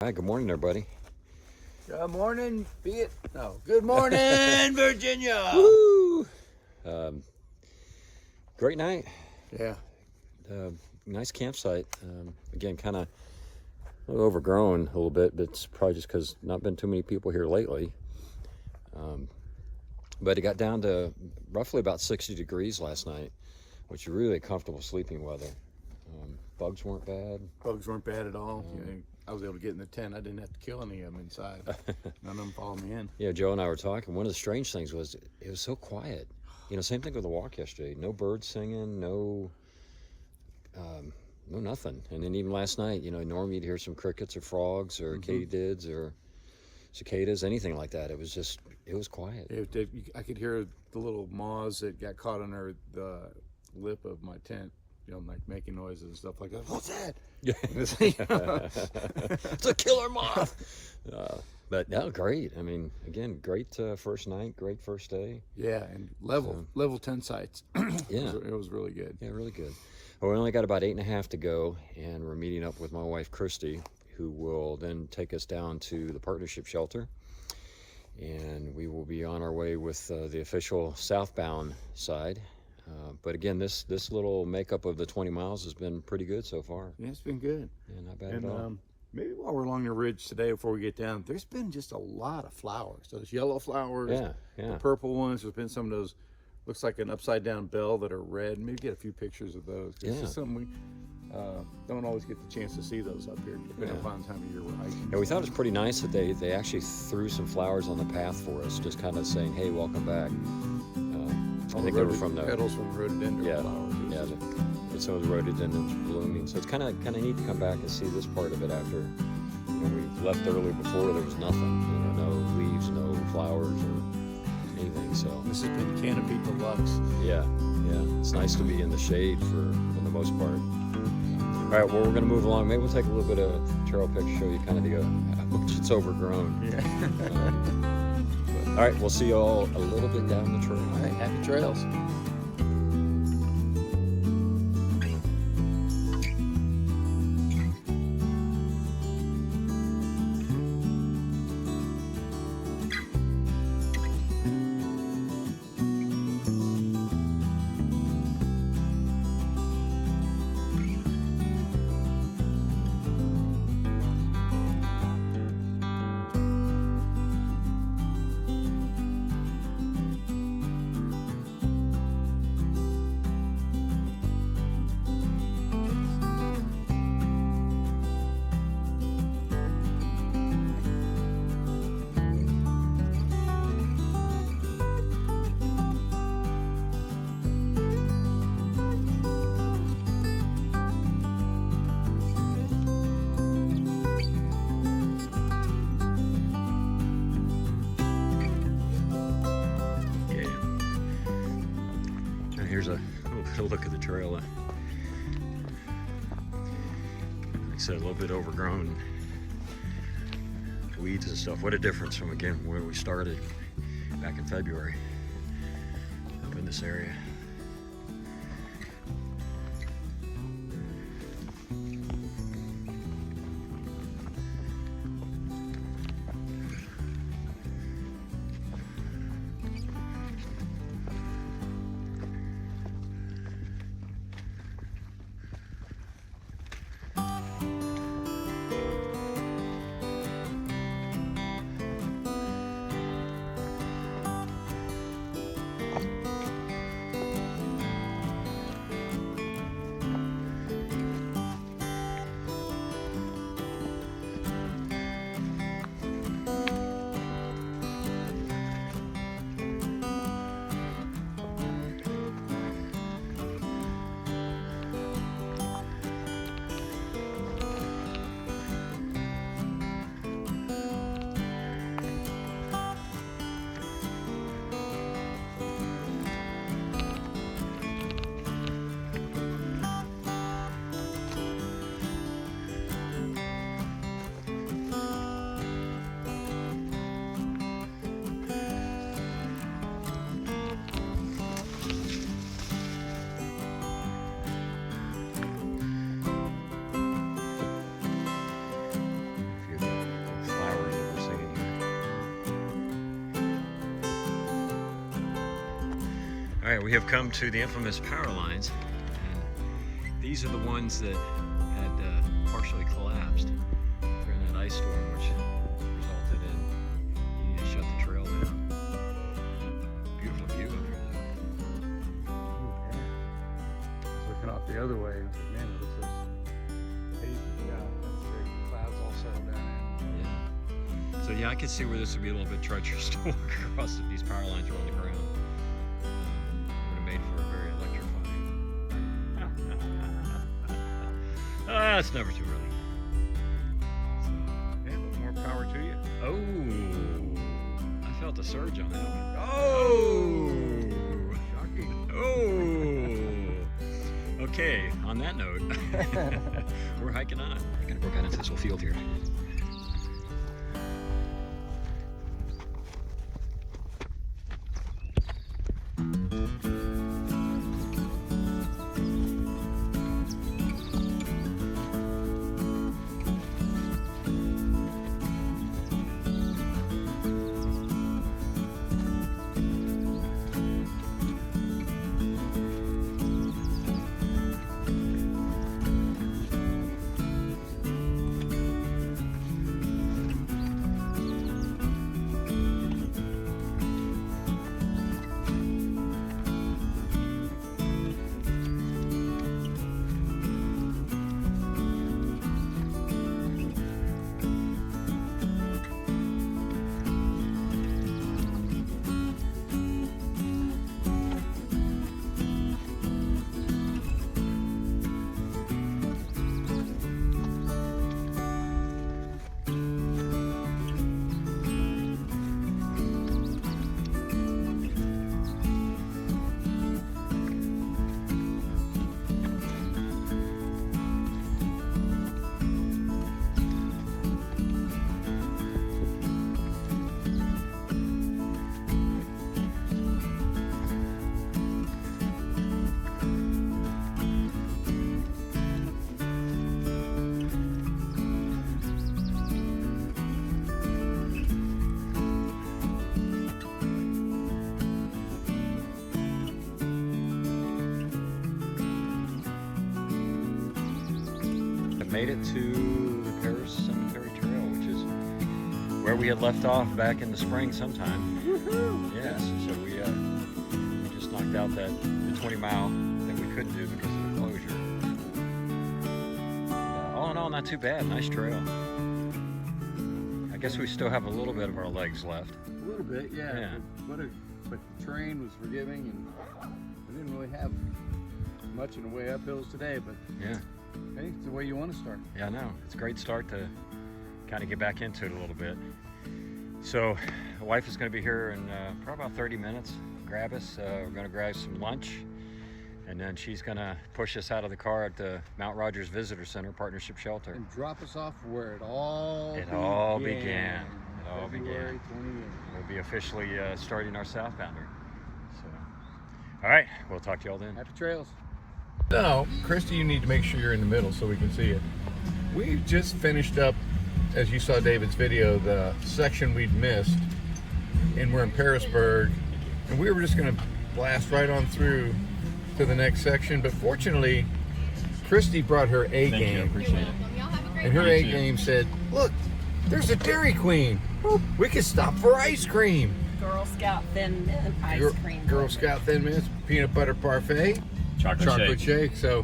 Hi, good morning, everybody. Good morning, good morning, Virginia. Woo! Great night. Yeah. Nice campsite. Again, kind of a little overgrown a little bit, but it's probably just because not been too many people here lately. But it got down to roughly about 60 degrees last night, which is really comfortable sleeping weather. Bugs weren't bad. Bugs weren't bad at all. I was able to get in the tent. I didn't have to kill any of them inside. None of them followed me in. Yeah, Joe and I were talking. One of the strange things was it was so quiet. Same thing with the walk yesterday. No birds singing, no nothing. And then even last night, normally you'd hear some crickets or frogs or katydids or cicadas, anything like that. It was quiet. I could hear the little moths that got caught under the lip of my tent, like making noises and stuff like that. What's that? Yeah. It's a killer moth. But no, great. I mean, again, great first night, great first day. Yeah, and level 10 sites. Yeah. It was really good. Yeah, really good. Well, we only got about 8.5 to go, and we're meeting up with my wife, Christy, who will then take us down to the partnership shelter. And we will be on our way with the official southbound side. But again, this little makeup of the 20 miles has been pretty good so far. Yeah, it's been good. Yeah, not bad at all. Maybe while we're along the ridge today, before we get down, there's been just a lot of flowers. Those yellow flowers, the purple ones. There's been some of those, looks like an upside down bell that are red. Maybe get a few pictures of those. It's just something we don't always get the chance to see those up here, depending upon the time of year we're hiking. Yeah, we thought it was pretty nice that they actually threw some flowers on the path for us, just kind of saying, hey, welcome back. I think they were from the petals from rhododendron flowers. Some of the rhododendrons blooming. So it's kind of neat to come back and see this part of it after we left early before. There was nothing, no leaves, no flowers or anything. So this has been Canopy Deluxe. Yeah. It's nice to be in the shade for the most part. All right, well, we're going to move along. Maybe we'll take a little bit of trail picture, show you kind of how much it's overgrown. Yeah. All right, we'll see you all a little bit down the trail. All right, happy trails. Here's a little bit of a look at the trail. Like I said, a little bit overgrown, weeds and stuff. What a difference from, again, where we started back in February up in this area. All right, we have come to the infamous power lines, and these are the ones that had partially collapsed during that ice storm, which resulted in needing to shut the trail down. Beautiful view up here, though. Ooh, yeah. I was looking off the other way, and I was like, man, it looks so hazy. Yeah, that's great. Clouds all settled down in. Yeah. So yeah, I could see where this would be a little bit treacherous to walk across if these power lines were on the ground. Made for a very electrifying. It's never too early. So, yeah, but more power to you. Oh, I felt a surge on that one. Oh, shocking. Oh. Okay, on that note, we're hiking on. I'm gonna work out into this whole field here. Made it to the Paris Cemetery Trail, which is where we had left off back in the spring sometime. Woohoo! Yes, so we just knocked out the 20-mile that we couldn't do because of the closure. All in all, not too bad. Nice trail. I guess we still have a little bit of our legs left. A little bit, yeah. But the terrain was forgiving, and we didn't really have much in the way uphills today, but yeah. Hey, it's the way you want to start. Yeah, I know. It's a great start to kind of get back into it a little bit. So, the wife is going to be here in probably about 30 minutes. Grab us. We're going to grab some lunch. And then she's going to push us out of the car at the Mount Rogers Visitor Center Partnership Shelter. And drop us off where it all began. It all began. February 28th. We'll be officially starting our southbounder. So, all right. We'll talk to you all then. Happy trails. Now, Christy, you need to make sure you're in the middle so we can see it. We just finished up, as you saw David's video, the section we'd missed, and we're in Parisburg, and we were just going to blast right on through to the next section, but fortunately, Christy brought her A game. Thank you, appreciate it. And her A game said, look, there's a Dairy Queen. We could stop for ice cream. Girl Scout Thin Mint ice cream. Girl Scout Thin Mints, peanut butter parfait. Chocolate shake. So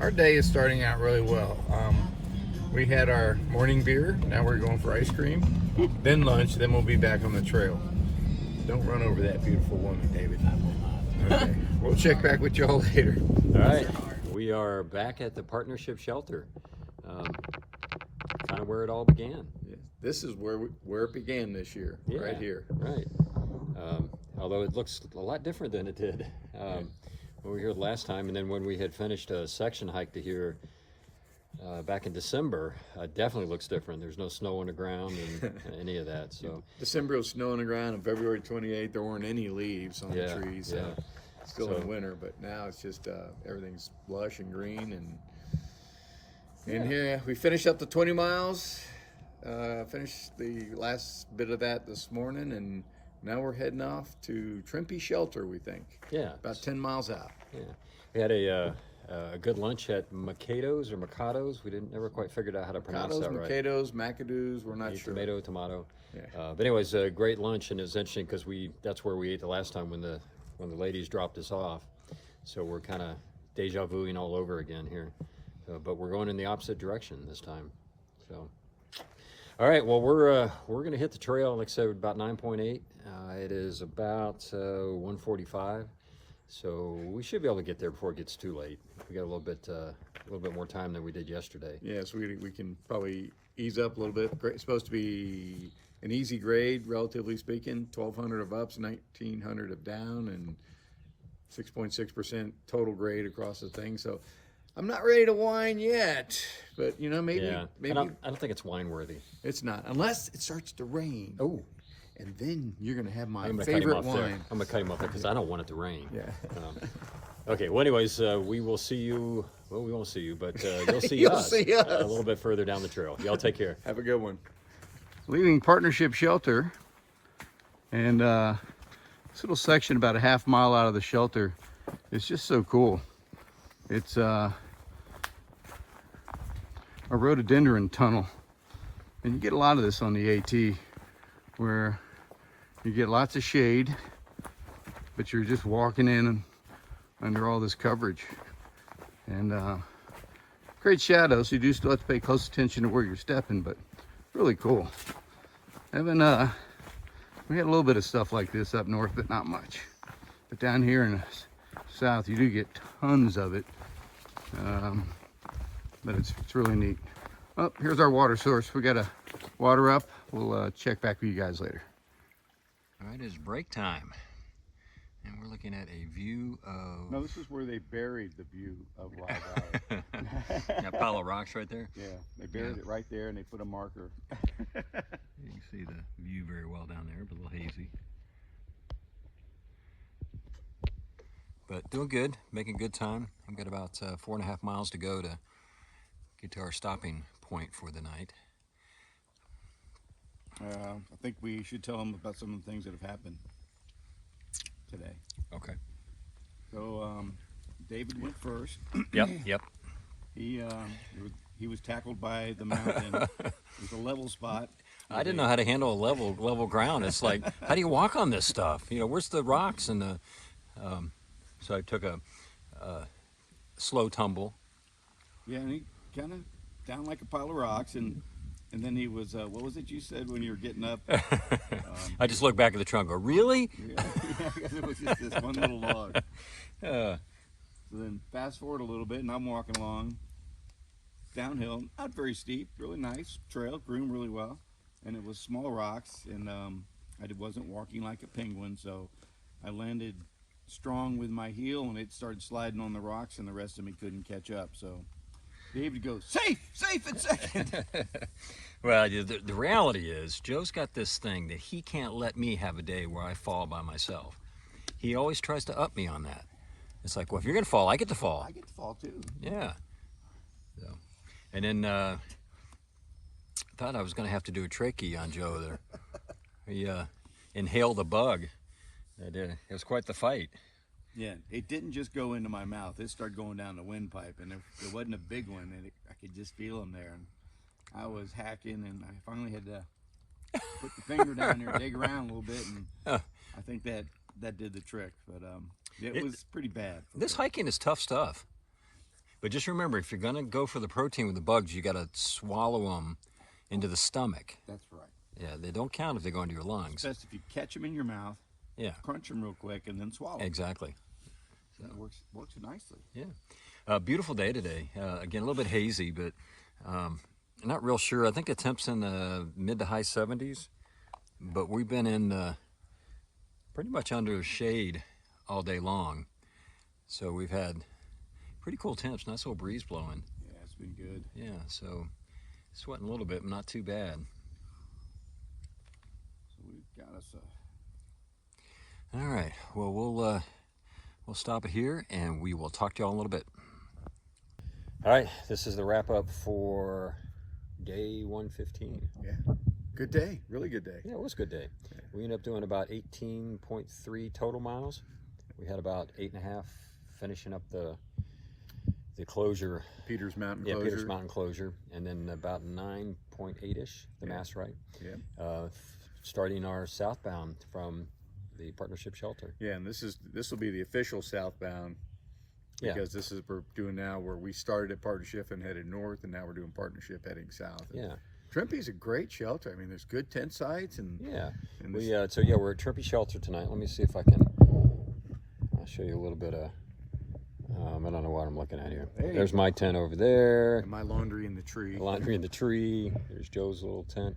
our day is starting out really well. We had our morning beer. Now we're going for ice cream, then lunch. Then we'll be back on the trail. Don't run over that beautiful woman, David. Okay. We'll check back with y'all later. All right. We are back at the Partnership Shelter. Kind of where it all began. Yes. This is where it began this year, yeah, right here. Right. Although it looks a lot different than it did. When we were here last time, and then when we had finished a section hike to here back in December, definitely looks different. There's no snow on the ground and any of that. So December was snow on the ground, and February 28th there weren't any leaves on the trees. So still in winter, but now it's just everything's lush and green. And here we finished up the 20 miles. Finished the last bit of that this morning, and Now we're heading off to Trimpe Shelter, we think. Yeah. About 10 miles out. Yeah. We had a good lunch at Mikado's or Mikado's. We never quite figured out how to pronounce that right. Mikado's, McAdoo's, we're not sure. Tomato. Yeah. But anyways, a great lunch, and it was interesting because that's where we ate the last time when the ladies dropped us off. So we're kind of deja vuing all over again here. But we're going in the opposite direction this time. So, all right. Well, we're gonna hit the trail. Like I said, about 9.8. It is about 1:45. So we should be able to get there before it gets too late. We got a little bit more time than we did yesterday. Yeah, so we can probably ease up a little bit. It's supposed to be an easy grade, relatively speaking. 1,200 of ups, 1,900 of down, and 6.6% total grade across the thing. So I'm not ready to whine yet, but maybe. Yeah. Maybe I don't think it's wine worthy. It's not, unless it starts to rain. Oh. And then you're going to have my favorite wine. I'm going to cut him off there because I don't want it to rain. Yeah. Okay, well, anyways, we will see you. Well, we won't see you, but you'll see You'll us, see us a little bit further down the trail. Y'all take care. Have a good one. Leaving Partnership Shelter, and this little section about a half mile out of the shelter is just so cool. It's a rhododendron tunnel, and you get a lot of this on the AT, where you get lots of shade, but you're just walking in under all this coverage, and great shadows. So you do still have to pay close attention to where you're stepping, but really cool. We had a little bit of stuff like this up north, but not much. But down here in the south, you do get tons of it. But it's really neat. Oh, here's our water source. We got to water up. We'll check back with you guys later. All right, it's break time. And we're looking at a view of... No, this is where they buried the view of Wild Valley. That pile of rocks right there? Yeah, they buried it right there, and they put a marker. You can see the view very well down there, but a little hazy. But doing good, making good time. I've got about 4.5 miles to go to get to our stopping point for the night. I think we should tell them about some of the things that have happened today. Okay. So David went first. Yep. He was tackled by the mountain. It was a level spot. I didn't know how to handle a level ground. It's like, how do you walk on this stuff? Where's the rocks and the? So I took a slow tumble. Yeah, and he kind of down like a pile of rocks, and then he was, what was it you said when you were getting up? I just looked back at the trunk and go, really? Yeah, because it was just this one little log. So then fast forward a little bit, and I'm walking along downhill, not very steep, really nice trail, groomed really well, and it was small rocks, and I wasn't walking like a penguin, so I landed strong with my heel, and it started sliding on the rocks, and the rest of me couldn't catch up. So David goes, safe in second. Well, the reality is Joe's got this thing that he can't let me have a day where I fall by myself. He always tries to up me on that. It's like, well, if you're gonna fall, I get to fall. I get to fall too. Yeah. So, and then I thought I was gonna have to do a trachea on Joe there. He inhaled the bug. It was quite the fight. Yeah, it didn't just go into my mouth. It started going down the windpipe, and it wasn't a big one, and I could just feel him there. And I was hacking, and I finally had to put the finger down there, dig around a little bit, and I think that did the trick. But it was pretty bad. This hiking is tough stuff. But just remember, if you're going to go for the protein with the bugs, you got to swallow them into the stomach. That's right. Yeah, they don't count if they go into your lungs. It's best if you catch them in your mouth. Yeah. Crunch them real quick and then swallow them. Exactly. So it works nicely. Yeah. Beautiful day today. Again, a little bit hazy, but not real sure. I think the temp's in the mid to high 70s, but we've been in pretty much under shade all day long. So we've had pretty cool temps, nice little breeze blowing. Yeah, it's been good. Yeah, so sweating a little bit, but not too bad. So we've got us All right, well, we'll stop it here, and we will talk to y'all in a little bit. All right, this is the wrap up for day 115. Yeah. Good day. Really good day. Yeah, it was a good day. Yeah. We ended up doing about 18.3 total miles. We had about 8.5 finishing up the closure. Peters Mountain closure. Yeah, Peters Mountain closure. And then about 9.8-ish, the Mass Right. Yeah. Starting our southbound from the partnership shelter. Yeah, and this will be the official southbound, because this is we're doing now where we started at partnership and headed north, and now we're doing partnership heading south. Yeah. Trimpe's a great shelter. I mean, there's good tent sites and we're at Trimpe Shelter tonight. Let me see if I can. I'll show you a little bit of. I don't know what I'm looking at here. There's my tent over there. And my laundry in the tree. Laundry in the tree. There's Joe's little tent.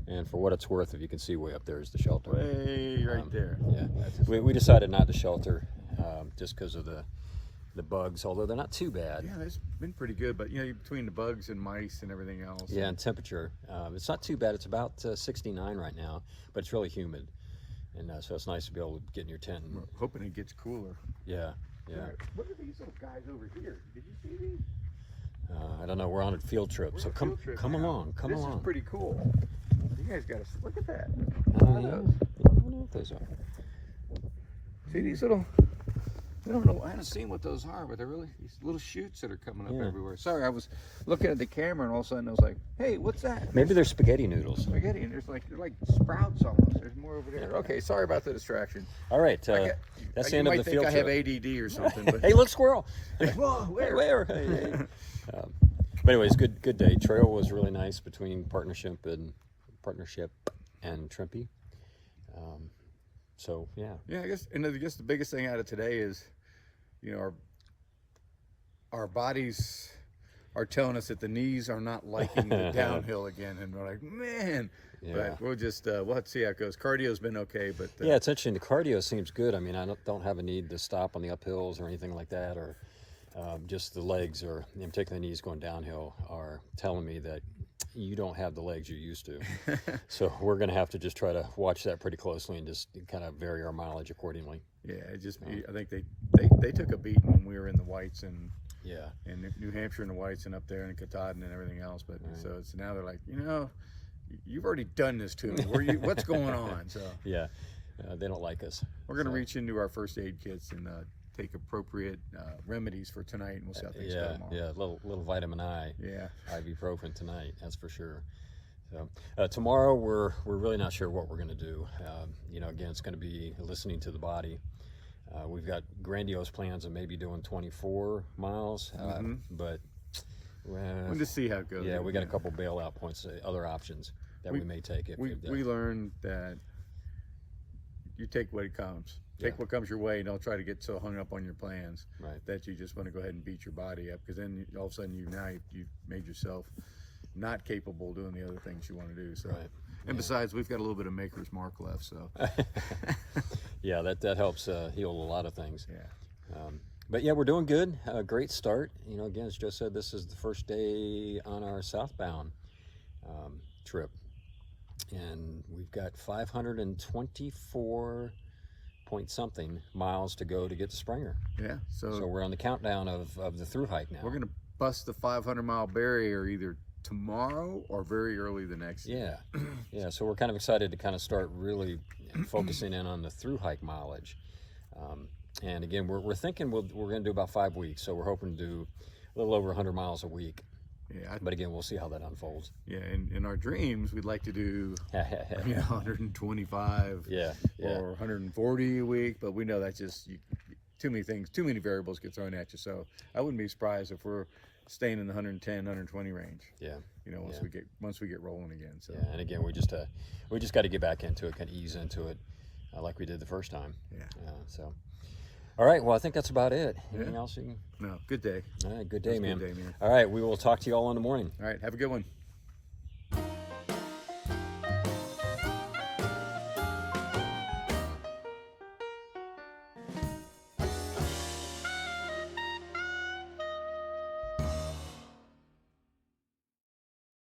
And for what it's worth, if you can see way up there is the shelter. Way right there. Yeah. We decided not to shelter just because of the bugs, although they're not too bad. Yeah, it's been pretty good, but between the bugs and mice and everything else. Yeah, and temperature. It's not too bad. It's about 69 right now, but it's really humid. And so it's nice to be able to get in your tent. And, we're hoping it gets cooler. Yeah. Yeah. What are these little guys over here? Did you see these? I don't know. We're on a field trip, so come along. Come along. This is pretty cool. You guys got to look at that. Yeah. I don't know what those are. See these little? I don't know. I haven't seen what those are, but they're really these little shoots that are coming up everywhere. Sorry, I was looking at the camera and all of a sudden I was like, "Hey, what's that?" Maybe they're spaghetti noodles. Spaghetti, and they're like sprouts almost. There's more over there. Okay, sorry about the distraction. All right, that's the end of the field trip. I have ADD or something. But hey, look, squirrel! Whoa, where? Hey. But anyways, good day. Trail was really nice between partnership and Trimpe. So yeah. Yeah, I guess the biggest thing out of today is, our bodies are telling us that the knees are not liking the downhill again, and we're like, man. Yeah. But we'll just we'll have to see how it goes. Cardio's been okay, but yeah, it's interesting. The cardio seems good. I mean, I don't have a need to stop on the uphills or anything like that, or just the legs, or in particular the knees going downhill, are telling me that you don't have the legs you used to. So we're going to have to just try to watch that pretty closely and just kind of vary our mileage accordingly. Yeah, I think they took a beating when we were in the whites and in New Hampshire in the whites and up there in Katahdin and everything else. But so it's now they're like, you've already done this to me. What's going on? So yeah, they don't like us. We're going to reach into our first aid kits and take appropriate remedies for tonight, and we'll see how things go tomorrow. Yeah, little vitamin I. Yeah. Ibuprofen tonight, that's for sure. So tomorrow we're really not sure what we're going to do. Again, it's going to be listening to the body. We've got grandiose plans of maybe doing 24 miles, but we'll just see how it goes. Yeah, we got a couple bailout points, other options that we may take. We learned that you take what it comes. Take what comes your way, and don't try to get so hung up on your plans that you just want to go ahead and beat your body up, because then all of a sudden you've made yourself not capable of doing the other things you want to do. So, and besides, we've got a little bit of maker's mark left. So, yeah, that helps heal a lot of things. Yeah. But yeah, we're doing good. Great start. Again, as Joe said, this is the first day on our southbound trip, and we've got 524 point something miles to go to get to Springer. Yeah. So we're on the countdown of the through hike now. We're gonna bust the 500-mile barrier either tomorrow or very early the next day. Yeah. So we're kind of excited to kind of start really focusing in on the through hike mileage. And again, we're thinking we're going to do about 5 weeks. So we're hoping to do a little over 100 miles a week. Yeah. But again, we'll see how that unfolds. Yeah. In our dreams, we'd like to do 125 or 140 a week. But we know that's just too many things, too many variables get thrown at you. So I wouldn't be surprised if we're staying in the 110, 120 range. Yeah. Once we get rolling again. So and again, we just got to get back into it, kind of ease into it, like we did the first time. Yeah. So. All right, well, I think that's about it. Anything else you can? No, good day. All right, good day, man. Good day, man. All right, we will talk to you all in the morning. All right, have a good one.